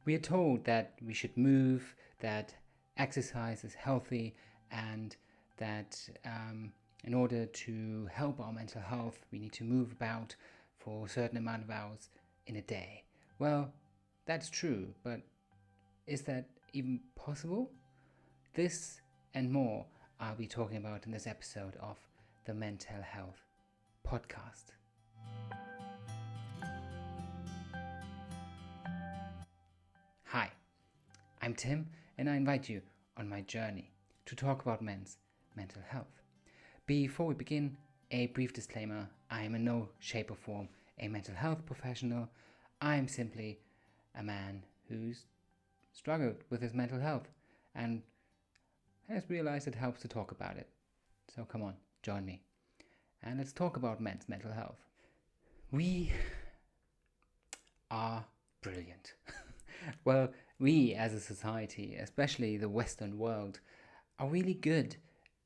We are told that we should move, that exercise is healthy, and that in order to help our mental health, we need to move about for a certain amount of hours in a day. Well, that's true, but is that even possible? This and more I'll be talking about in this episode of the MenTell Health Podcast. Hi, I'm Tim, and I invite you on my journey to talk about men's mental health. Before we begin, a brief disclaimer: I am in no shape or form a mental health professional. I am simply a man who's struggled with his mental health and has realized it helps to talk about it. So come on, join me, and let's talk about men's mental health. We are brilliant. Well, we as a society, especially the Western world, are really good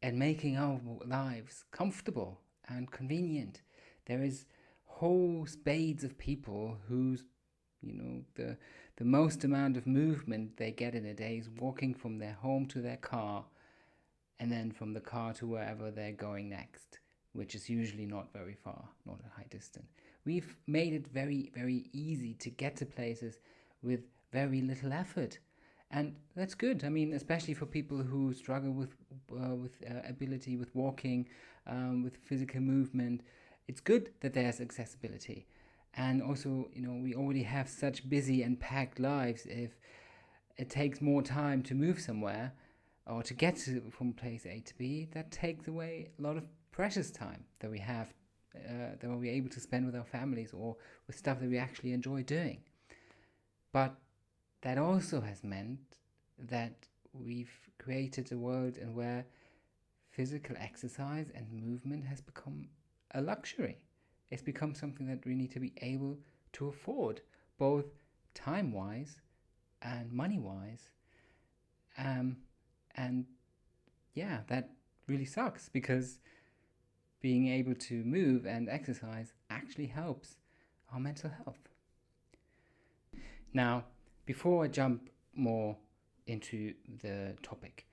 at making our lives comfortable and convenient. There is whole spades of people whose, the most amount of movement they get in a day is walking from their home to their car, and then from the car to wherever they're going next, which is usually not very far, not a high distance. We've made it very, very easy to get to places with very little effort, and that's good. I mean, especially for people who struggle with ability, with walking, with physical movement. It's good that there's accessibility, and also, we already have such busy and packed lives. If it takes more time to move somewhere or to get from place A to B, that takes away a lot of precious time that we have, that we're able to spend with our families or with stuff that we actually enjoy doing. But that also has meant that we've created a world in where physical exercise and movement has become a luxury. It's become something that we need to be able to afford, both time-wise and money-wise. And yeah, that really sucks, because being able to move and exercise actually helps our mental health. Now, before I jump more into the topic,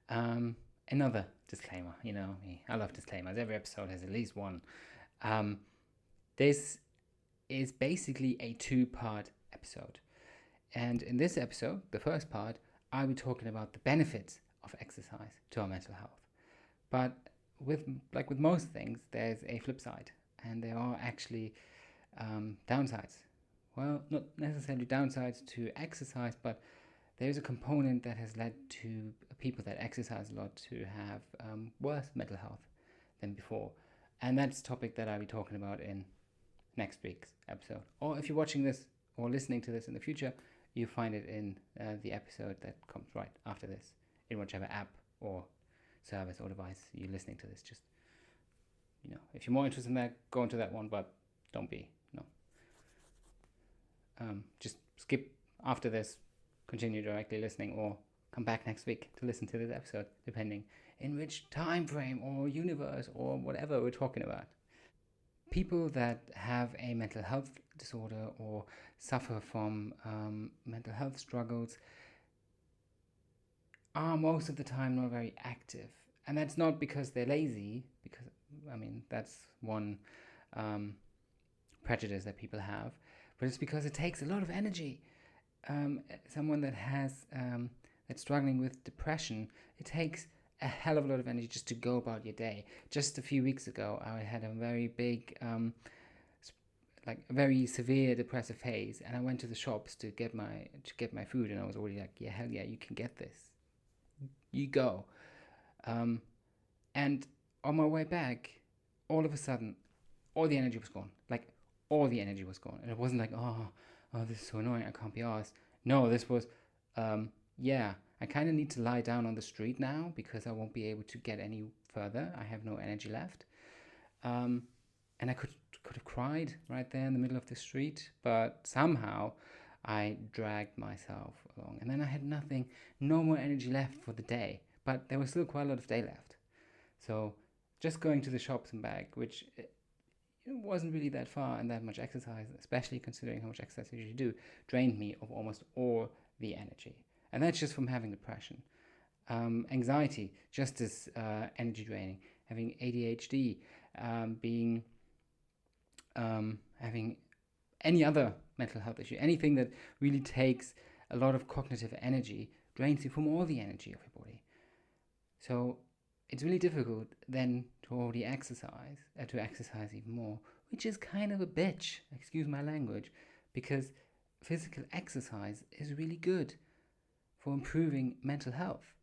another disclaimer. You know me, I love disclaimers. Every episode has at least one. This is basically a two-part episode. And in this episode, the first part, I'll be talking about the benefits of exercise to our mental health. But with most things, there's a flip side, and there are actually downsides. Well, not necessarily downsides to exercise, but there's a component that has led to people that exercise a lot to have worse mental health than before. And that's a topic that I'll be talking about in next week's episode. Or if you're watching this or listening to this in the future, you find it in the episode that comes right after this, in whichever app or service or device you're listening to this. Just, if you're more interested in that, go into that one, but don't be, just skip after this, continue directly listening, or come back next week to listen to this episode, depending in which time frame or universe or whatever we're talking about. People that have a mental health disorder or suffer from mental health struggles are most of the time not very active. And that's not because they're lazy, because, that's one prejudice that people have, but it's because it takes a lot of energy. Someone that has that's struggling with depression, it takes a hell of a lot of energy just to go about your day. Just a few weeks ago, I had a very big, a very severe depressive phase, and I went to the shops to get my food, and I was already like, yeah, hell yeah, you can get this. You go. And on my way back, all of a sudden, all the energy was gone. All the energy was gone. And it wasn't like, oh, this is so annoying, I can't be arsed. No, this was, I kind of need to lie down on the street now because I won't be able to get any further. I have no energy left. And I could have cried right there in the middle of the street, but somehow I dragged myself along. And then I had no more energy left for the day, but there was still quite a lot of day left. So just going to the shops and back, which it wasn't really that far, and that much exercise, especially considering how much exercise I usually do, drained me of almost all the energy. And that's just from having depression. Anxiety, just as energy draining. Having ADHD, being having any other mental health issue, anything that really takes a lot of cognitive energy, drains you from all the energy of your body. So it's really difficult then to already exercise, to exercise even more, which is kind of a bitch, excuse my language, because physical exercise is really good for improving mental health.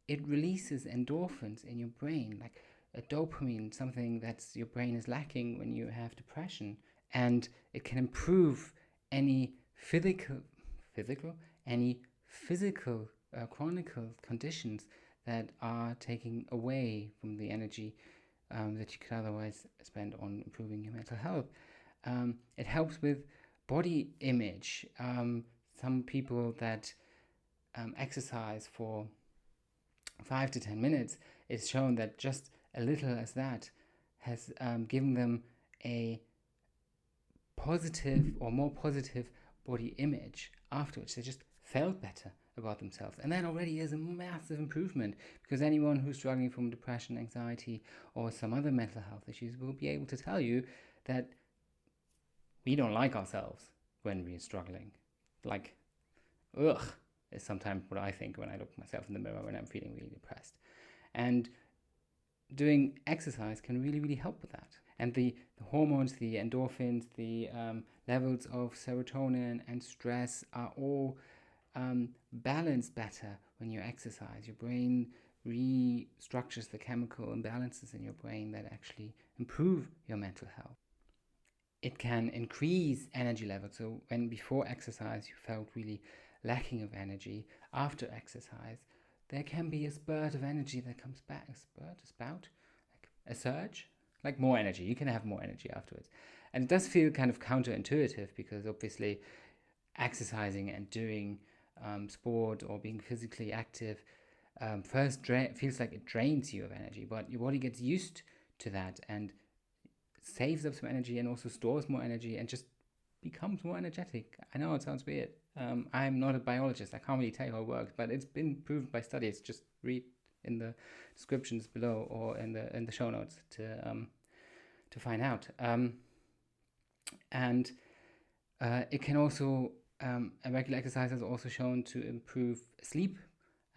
It releases endorphins in your brain, like a dopamine, something that your brain is lacking when you have depression, and it can improve any physical chronic conditions that are taking away from the energy that you could otherwise spend on improving your mental health. It helps with body image. Some people that exercise for 5 to 10 minutes, it's shown that just a little as that has given them a positive or more positive body image afterwards. They just felt better about themselves, and that already is a massive improvement, because anyone who's struggling from depression, anxiety, or some other mental health issues will be able to tell you that we don't like ourselves when we're struggling. Like, ugh, is sometimes what I think when I look at myself in the mirror when I'm feeling really depressed. And doing exercise can really, really help with that. And the hormones, the endorphins, the levels of serotonin and stress are all balanced better when you exercise. Your brain restructures the chemical imbalances in your brain that actually improve your mental health. It can increase energy levels. So when before exercise you felt really lacking of energy, after exercise there can be a spurt of energy that comes back. A spout, like a surge, like more energy. You can have more energy afterwards. And it does feel kind of counterintuitive, because obviously exercising and doing sport or being physically active first feels like it drains you of energy, but your body gets used to that and saves up some energy and also stores more energy and just becomes more energetic. I know it sounds weird. I'm not a biologist. I can't really tell you how it works, but it's been proved by studies. Just read in the descriptions below or in the show notes to find out. And it can also a regular exercise has also shown to improve sleep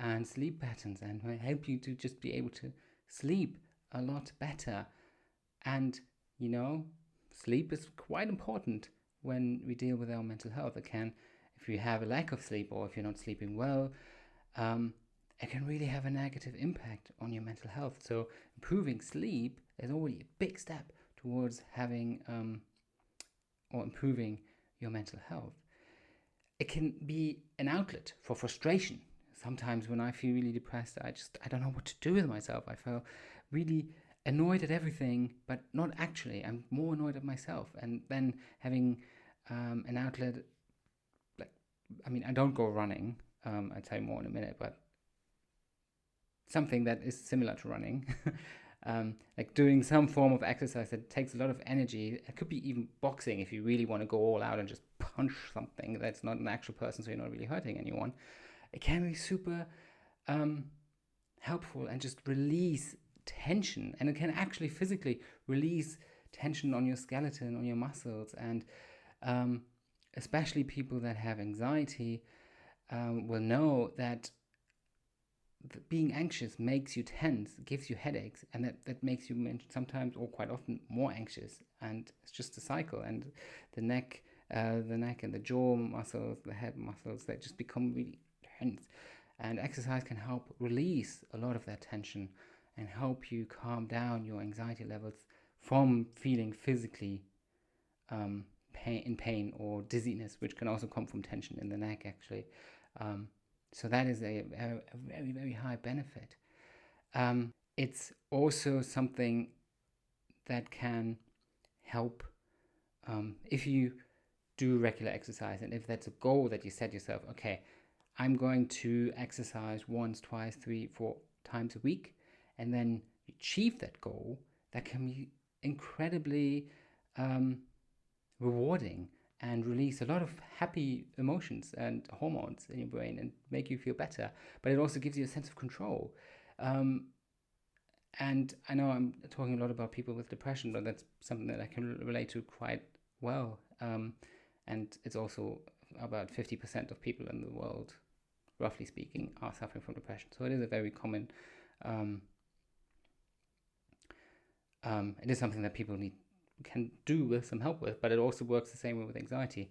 and sleep patterns, and will help you to just be able to sleep a lot better. And sleep is quite important when we deal with our mental health. It can, if you have a lack of sleep or if you're not sleeping well, it can really have a negative impact on your mental health. So improving sleep is already a big step towards having or improving your mental health. It can be an outlet for frustration. Sometimes when I feel really depressed, I don't know what to do with myself. I feel really annoyed at everything, but not actually. I'm more annoyed at myself. And then having an outlet, I don't go running. I'll tell you more in a minute, but something that is similar to running. Like doing some form of exercise that takes a lot of energy. It could be even boxing if you really want to go all out and just punch something that's not an actual person, so you're not really hurting anyone. It can be super helpful and just release tension, and it can actually physically release tension on your skeleton, on your muscles, and especially people that have anxiety will know that being anxious makes you tense, gives you headaches, and that makes you sometimes or quite often more anxious, and it's just a cycle. And the neck and the jaw muscles, the head muscles, they just become really tense, and exercise can help release a lot of that tension and help you calm down your anxiety levels from feeling physically in pain or dizziness, which can also come from tension in the neck actually. So that is a very, very high benefit. It's also something that can help if you do regular exercise, and if that's a goal that you set yourself. Okay, I'm going to exercise once, twice, 3, 4 times a week, and then you achieve that goal. That can be incredibly rewarding and release a lot of happy emotions and hormones in your brain and make you feel better. But it also gives you a sense of control. And I know I'm talking a lot about people with depression, but that's something that I can relate to quite well. And it's also about 50% of people in the world, roughly speaking, are suffering from depression. So it is a very common, it is something that people can do with some help with, but it also works the same way with anxiety.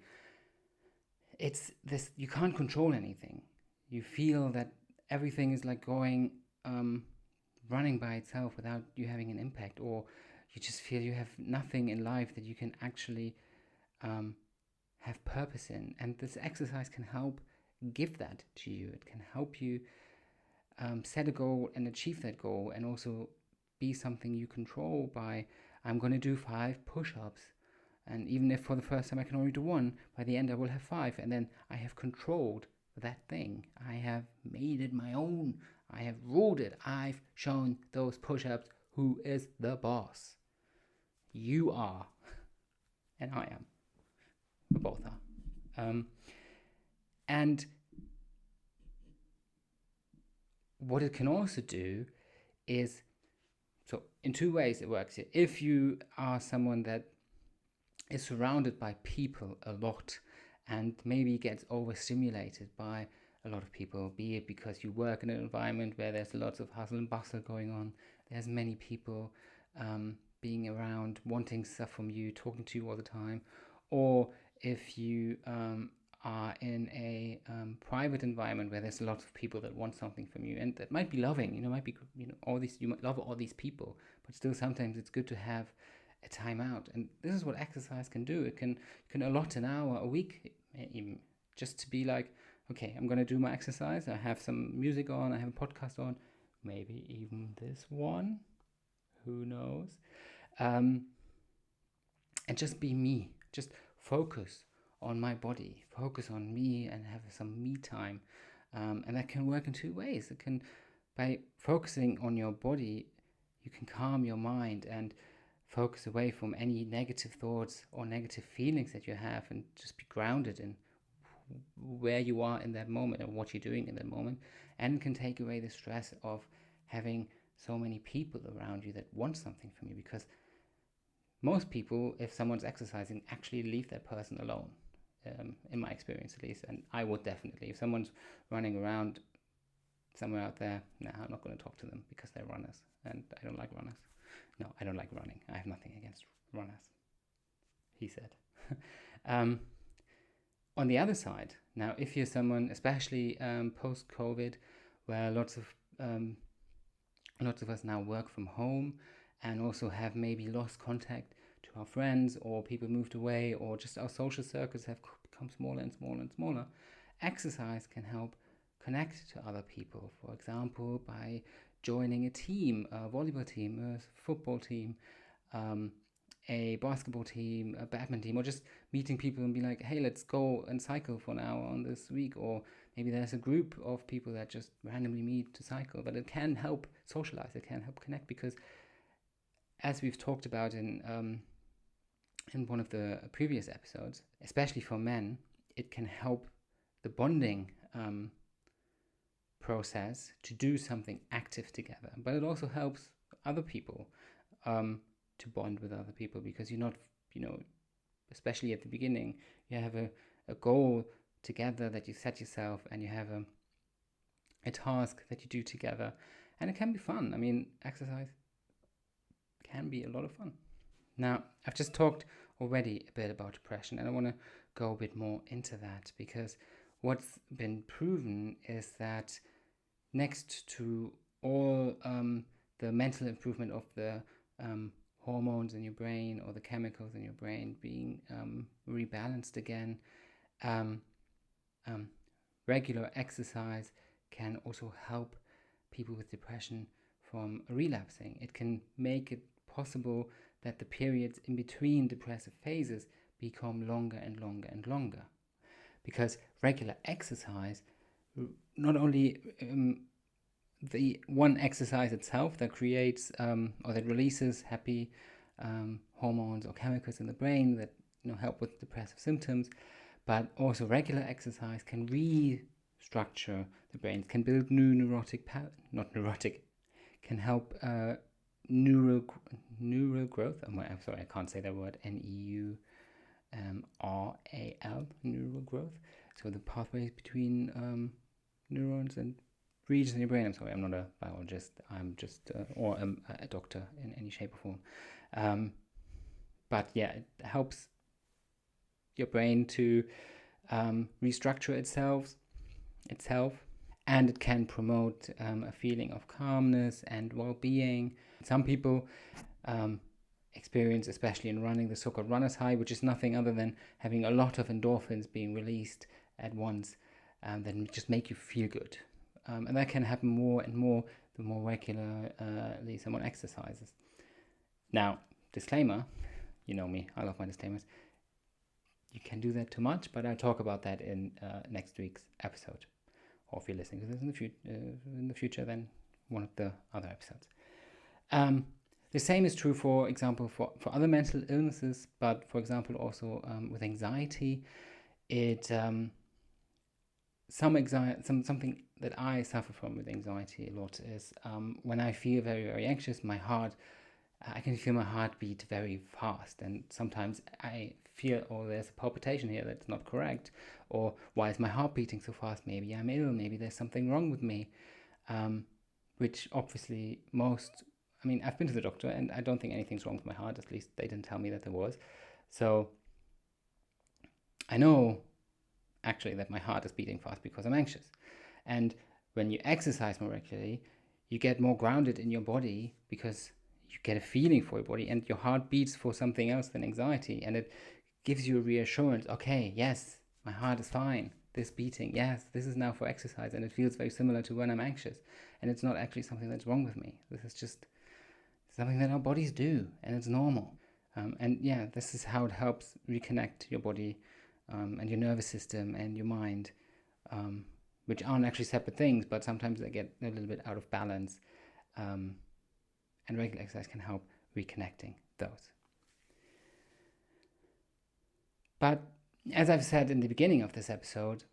It's this, you can't control anything. You feel that everything is like going, running by itself without you having an impact, or you just feel you have nothing in life that you can actually have purpose in. And this exercise can help give that to you. It can help you set a goal and achieve that goal, and also be something you control by, I'm going to do 5 push-ups, and even if for the first time I can only do 1, by the end I will have 5, and then I have controlled that thing. I have made it my own. I have ruled it. I've shown those push-ups who is the boss. You are, and I am. We both are. And what it can also do is, so in 2 ways it works here. If you are someone that is surrounded by people a lot and maybe gets overstimulated by a lot of people, be it because you work in an environment where there's lots of hustle and bustle going on, there's many people being around, wanting stuff from you, talking to you all the time, or if you are in a private environment where there's lots of people that want something from you, and that might be loving, might be, all these, you might love all these people, but still sometimes it's good to have a time out. And this is what exercise can do. It can allot an hour a week, even, just to be like, okay, I'm going to do my exercise. I have some music on, I have a podcast on, maybe even this one, who knows? And just be me, just focus on my body, focus on me, and have some me time. And that can work in 2 ways. It can, by focusing on your body, you can calm your mind and focus away from any negative thoughts or negative feelings that you have, and just be grounded in where you are in that moment and what you're doing in that moment, and can take away the stress of having so many people around you that want something from you, because most people, if someone's exercising, actually leave that person alone, in my experience at least. And I would definitely, if someone's running around somewhere out there, I'm not going to talk to them because they're runners, and I don't like runners. No, I don't like running. I have nothing against runners, he said. On the other side, now, if you're someone, especially post-COVID, where lots of us now work from home, and also have maybe lost contact to our friends, or people moved away, or just our social circles have become smaller and smaller and smaller, exercise can help connect to other people. For example, by joining a team, a volleyball team, a football team, a basketball team, a badminton team, or just meeting people and be like, hey, let's go and cycle for an hour on this week. Or maybe there's a group of people that just randomly meet to cycle. But it can help socialize, it can help connect, because as we've talked about in one of the previous episodes, especially for men, it can help the bonding process to do something active together. But it also helps other people to bond with other people, because you're not, especially at the beginning, you have a goal together that you set yourself, and you have a task that you do together, and it can be fun. I mean, exercise can be a lot of fun. Now, I've just talked already a bit about depression, and I want to go a bit more into that, because what's been proven is that next to all the mental improvement of the hormones in your brain, or the chemicals in your brain being rebalanced again, regular exercise can also help people with depression from relapsing. It can make it possible that the periods in between depressive phases become longer and longer and longer, because regular exercise, not only the one exercise itself that creates or that releases happy hormones or chemicals in the brain that help with depressive symptoms, but also regular exercise can restructure the brain, can build new can help neural growth. I'm sorry, I can't say that word. NEURAL, neural growth. So the pathways between neurons and regions in your brain. I'm sorry, I'm not a biologist. I'm just or a doctor in any shape or form. But yeah, it helps your brain to restructure itself, and it can promote a feeling of calmness and well-being. Some people experience, especially in running, the so-called runner's high, which is nothing other than having a lot of endorphins being released at once that just make you feel good. And that can happen more and more the more regularly someone exercises. Now, disclaimer, you know me, I love my disclaimers. You can do that too much, but I'll talk about that in next week's episode. Or if you're listening to this in the future, then one of the other episodes. The same is true, for example, for other mental illnesses, but for example also with anxiety. Something that I suffer from with anxiety a lot is when I feel very, very anxious, I can feel my heart beat very fast, and sometimes I feel, there's a palpitation here that's not correct, or why is my heart beating so fast? Maybe I'm ill, maybe there's something wrong with me, which obviously I've been to the doctor and I don't think anything's wrong with my heart, at least they didn't tell me that there was. So I know actually that my heart is beating fast because I'm anxious. And when you exercise more regularly, you get more grounded in your body because you get a feeling for your body, and your heart beats for something else than anxiety, and it gives you a reassurance. Okay, yes, my heart is fine. This beating, yes, this is now for exercise, and it feels very similar to when I'm anxious, and it's not actually something that's wrong with me. This is just something that our bodies do, and it's normal. And yeah, this is how it helps reconnect your body and your nervous system and your mind, which aren't actually separate things, but sometimes they get a little bit out of balance. And regular exercise can help reconnecting those. But as I've said in the beginning of this episode,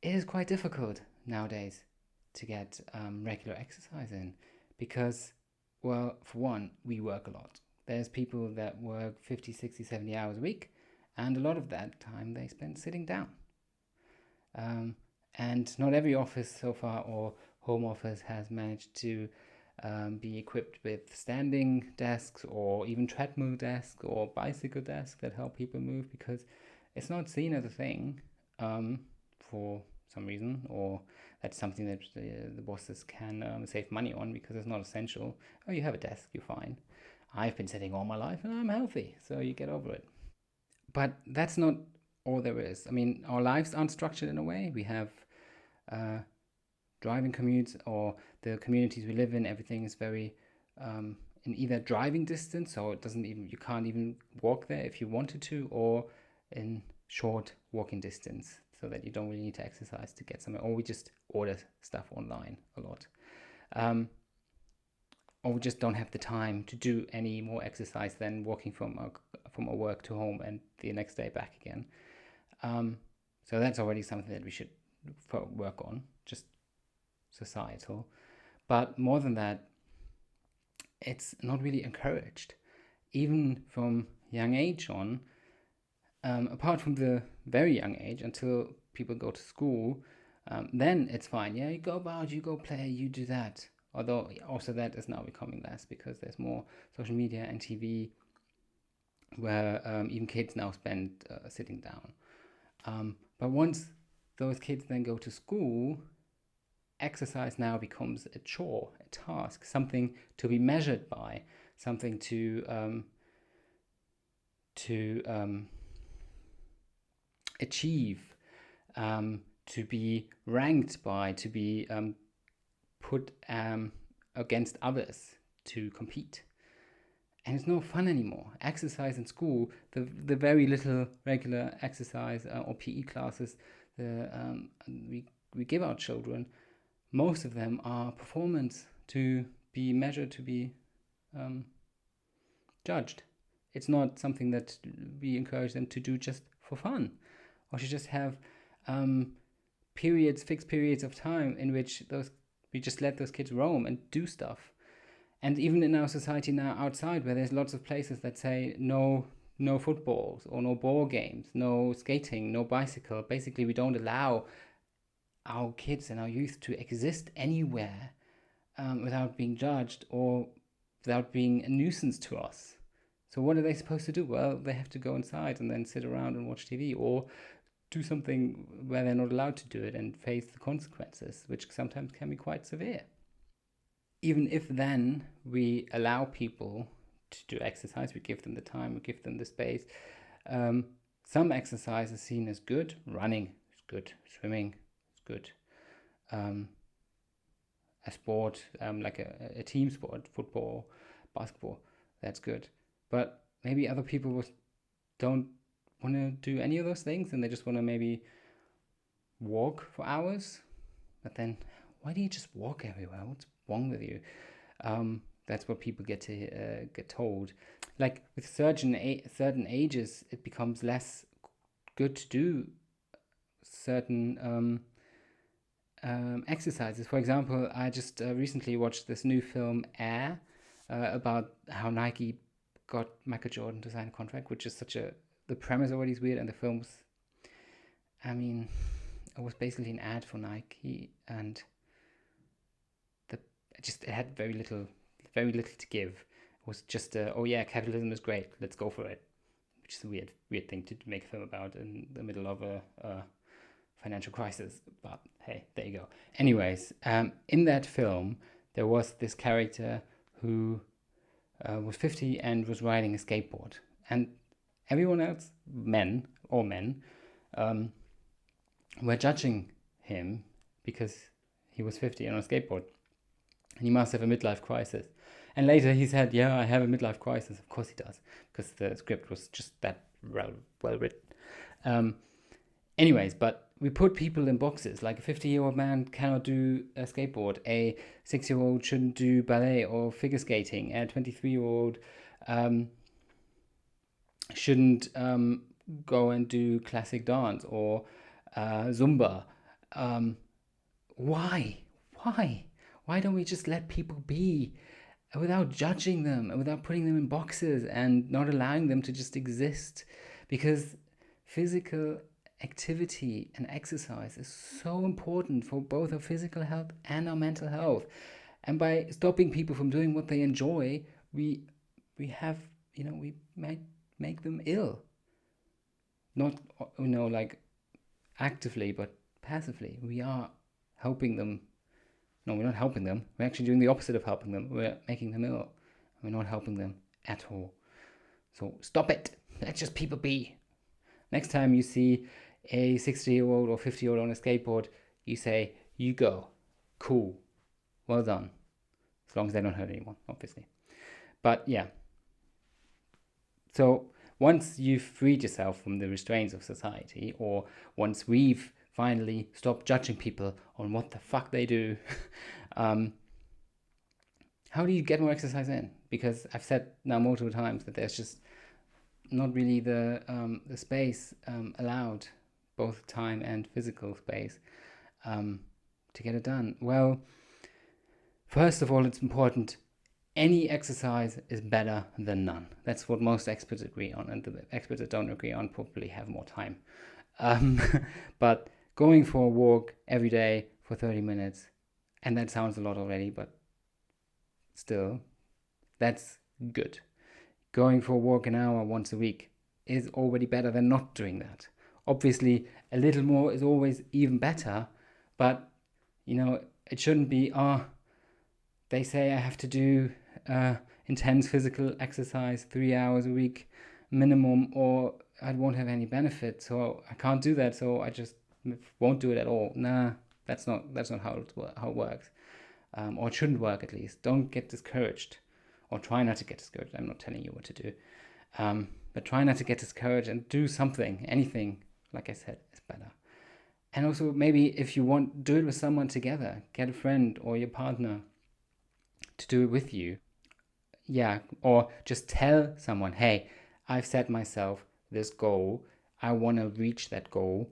it is quite difficult nowadays to get regular exercise in because, well, for one, we work a lot. There's people that work 50, 60, 70 hours a week, and a lot of that time they spend sitting down. And not every office so far or home office has managed to be equipped with standing desks or even treadmill desks or bicycle desks that help people move, because it's not seen as a thing for some reason, or that's something that the bosses can save money on because it's not essential. Oh, you have a desk, you're fine. I've been sitting all my life and I'm healthy, so you get over it. But that's not all there is. Our lives aren't structured in a way. We have driving commutes, or the communities we live in, everything is very in either driving distance, so you can't even walk there if you wanted to, or in short walking distance, so that you don't really need to exercise to get somewhere, or we just order stuff online a lot, or we just don't have the time to do any more exercise than walking from our work to home and the next day back again. So that's already something that we should work on, just societal. But more than that, it's not really encouraged, even from young age on. Apart from the very young age, until people go to school, then it's fine. Yeah, you go about, you go play, you do that. Although also that is now becoming less because there's more social media and TV, where even kids now spend sitting down. But once those kids then go to school, exercise now becomes a chore, a task, something to be measured by, something to achieve, to be ranked by, to be put against others, to compete. And it's no fun anymore. Exercise in school, the very little regular exercise or PE classes we give our children, most of them are performance to be measured, to be judged. it's not something that we encourage them to do just for fun, or to just have fixed periods of time in which we just let those kids roam and do stuff. And even in our society now outside, where there's lots of places that say no footballs or no ball games, no skating, no bicycle. Basically, we don't allow our kids and our youth to exist anywhere without being judged or without being a nuisance to us. So what are they supposed to do? Well, they have to go inside and then sit around and watch TV, or do something where they're not allowed to do it and face the consequences, which sometimes can be quite severe. Even if then we allow people to do exercise, we give them the time, we give them the space. Some exercise is seen as good. Running is good. Swimming is good. A sport, like a team sport, football, basketball, that's good. But maybe other people don't want to do any of those things, and they just want to maybe walk for hours. But then, why do you just walk everywhere? What's wrong with you? That's what people get told. Like with certain ages, it becomes less good to do certain exercises. For example, I just recently watched this new film Air about how Nike got Michael Jordan to sign a contract, which is the premise already is weird, and the film was, it was basically an ad for Nike, and it had very little to give. It was just capitalism is great, let's go for it, which is a weird thing to make a film about in the middle of a financial crisis. But hey, there you go. Anyways, in that film there was this character who was 50 and was riding a skateboard, and everyone else, men, were judging him because he was 50 and on a skateboard. And he must have a midlife crisis. And later he said, yeah, I have a midlife crisis. Of course he does, because the script was just that well written. Anyways, but we put people in boxes. Like a 50-year-old man cannot do a skateboard. A 6-year-old shouldn't do ballet or figure skating. A 23-year-old shouldn't go and do classic dance or Zumba. Why? Why don't we just let people be without judging them and without putting them in boxes and not allowing them to just exist? Because physical activity and exercise is so important for both our physical health and our mental health. And by stopping people from doing what they enjoy, we might make them ill. Not, like actively, but passively. We are helping them. No, we're not helping them. We're actually doing the opposite of helping them. We're making them ill. We're not helping them at all. So stop it. Let just people be. Next time you see a 60-year-old or 50-year-old on a skateboard, you say, you go. Cool. Well done. As long as they don't hurt anyone, obviously. But yeah. So once you've freed yourself from the restraints of society, or once we've finally stopped judging people on what the fuck they do, how do you get more exercise in? Because I've said now multiple times that there's just not really the space allowed, both time and physical space, to get it done. Well, first of all, it's important. Any exercise is better than none. That's what most experts agree on, and the experts that don't agree on probably have more time. But going for a walk every day for 30 minutes, and that sounds a lot already, but still, that's good. Going for a walk an hour once a week is already better than not doing that. Obviously, a little more is always even better, but, it shouldn't be, they say I have to do intense physical exercise 3 hours a week minimum, or I won't have any benefit, so I can't do that, so I just won't do it at all. Nah, that's not how it works, or it shouldn't work. At least don't get discouraged, or try not to get discouraged. I'm not telling you what to do, but try not to get discouraged and do something. Anything, like I said, is better. And also, maybe if you want, do it with someone together. Get a friend or your partner to do it with you. Yeah, or just tell someone, hey, I've set myself this goal. I want to reach that goal.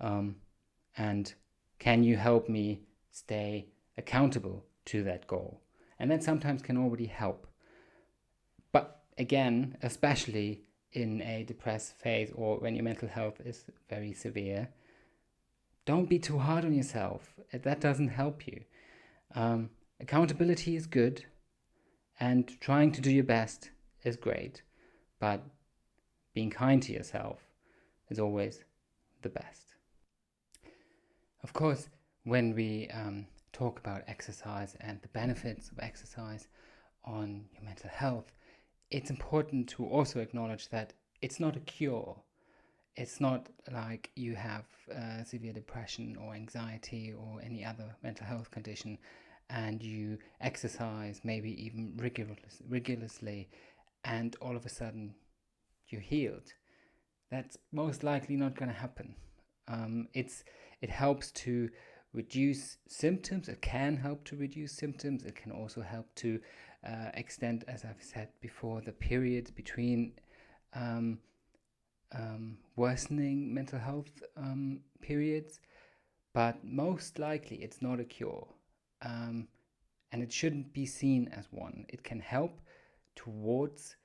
And can you help me stay accountable to that goal? And that sometimes can already help. But again, especially in a depressed phase or when your mental health is very severe, don't be too hard on yourself. That doesn't help you. Accountability is good, and trying to do your best is great, but being kind to yourself is always the best. Of course, when we talk about exercise and the benefits of exercise on your mental health, it's important to also acknowledge that it's not a cure. It's not like you have severe depression or anxiety or any other mental health condition and you exercise maybe even rigorously and all of a sudden you're healed. That's most likely not going to happen. It helps to reduce symptoms. It can help to reduce symptoms. It can also help to extend, as I've said before, the period between worsening mental health periods. But most likely it's not a cure. And it shouldn't be seen as one. It can help towards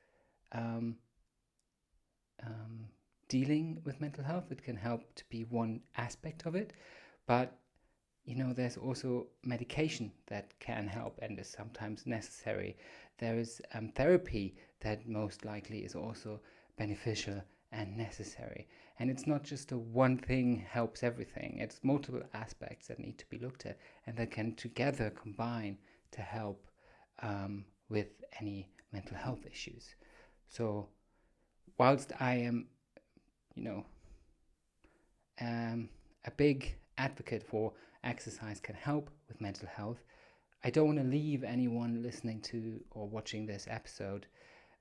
dealing with mental health. It can help to be one aspect of it, but there's also medication that can help and is sometimes necessary. There is therapy that most likely is also beneficial and necessary. And it's not just a one thing helps everything. It's multiple aspects that need to be looked at and that can together combine to help with any mental health issues. So whilst I am a big advocate for exercise can help with mental health, I don't want to leave anyone listening to or watching this episode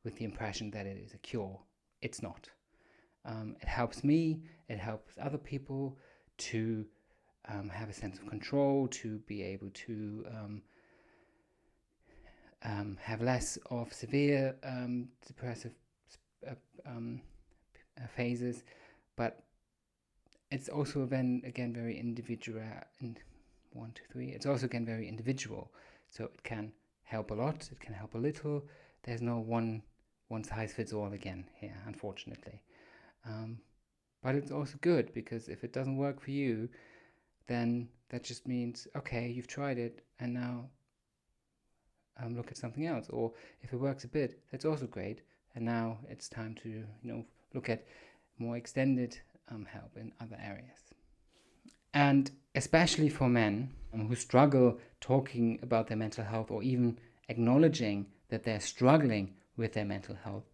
with the impression that it is a cure. It's not. It helps me, it helps other people to have a sense of control, to be able to have less of severe depressive phases, but it's also then again very individual. It's also again very individual. So it can help a lot. It can help a little. There's no one size fits all again here, unfortunately. But it's also good because if it doesn't work for you, then that just means okay, you've tried it, and now look at something else. Or if it works a bit, that's also great. And now it's time to look at more extended help in other areas. And especially for men who struggle talking about their mental health or even acknowledging that they're struggling with their mental health,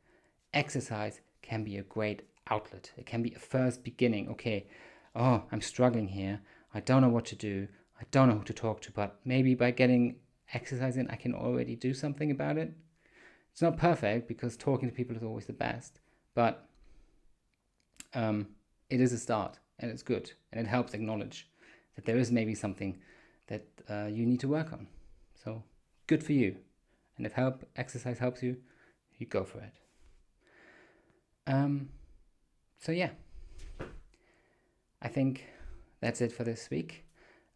exercise can be a great outlet. It can be a first beginning. Okay, I'm struggling here. I don't know what to do. I don't know who to talk to, but maybe by getting exercise in, I can already do something about it. It's not perfect because talking to people is always the best, but it is a start and it's good, and it helps acknowledge that there is maybe something that you need to work on. So good for you. And if exercise helps you, you go for it. So yeah, I think that's it for this week.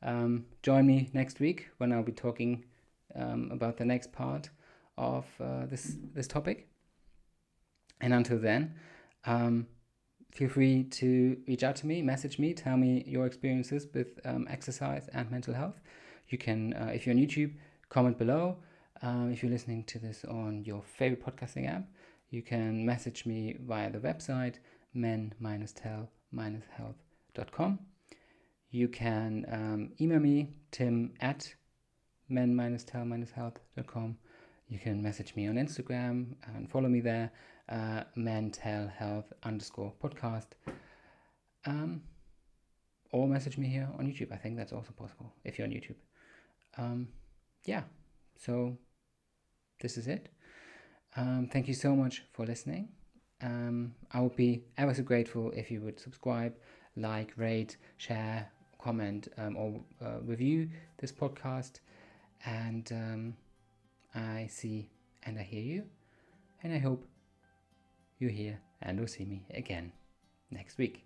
Join me next week when I'll be talking about the next part of this topic. And until then, feel free to reach out to me, message me, tell me your experiences with exercise and mental health. You can, if you're on YouTube, comment below. If you're listening to this on your favorite podcasting app, you can message me via the website men-tell-health.com. You can email me, tim@men-tell-health.com. You can message me on Instagram and follow me there, MenTell Health _podcast. Or message me here on YouTube. I think that's also possible if you're on YouTube. So this is it. Thank you so much for listening. I would be ever so grateful if you would subscribe, like, rate, share, comment, or review this podcast. And I see and I hear you, and I hope you hear and will see me again next week.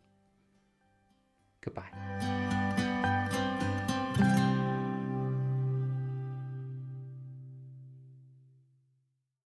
Goodbye.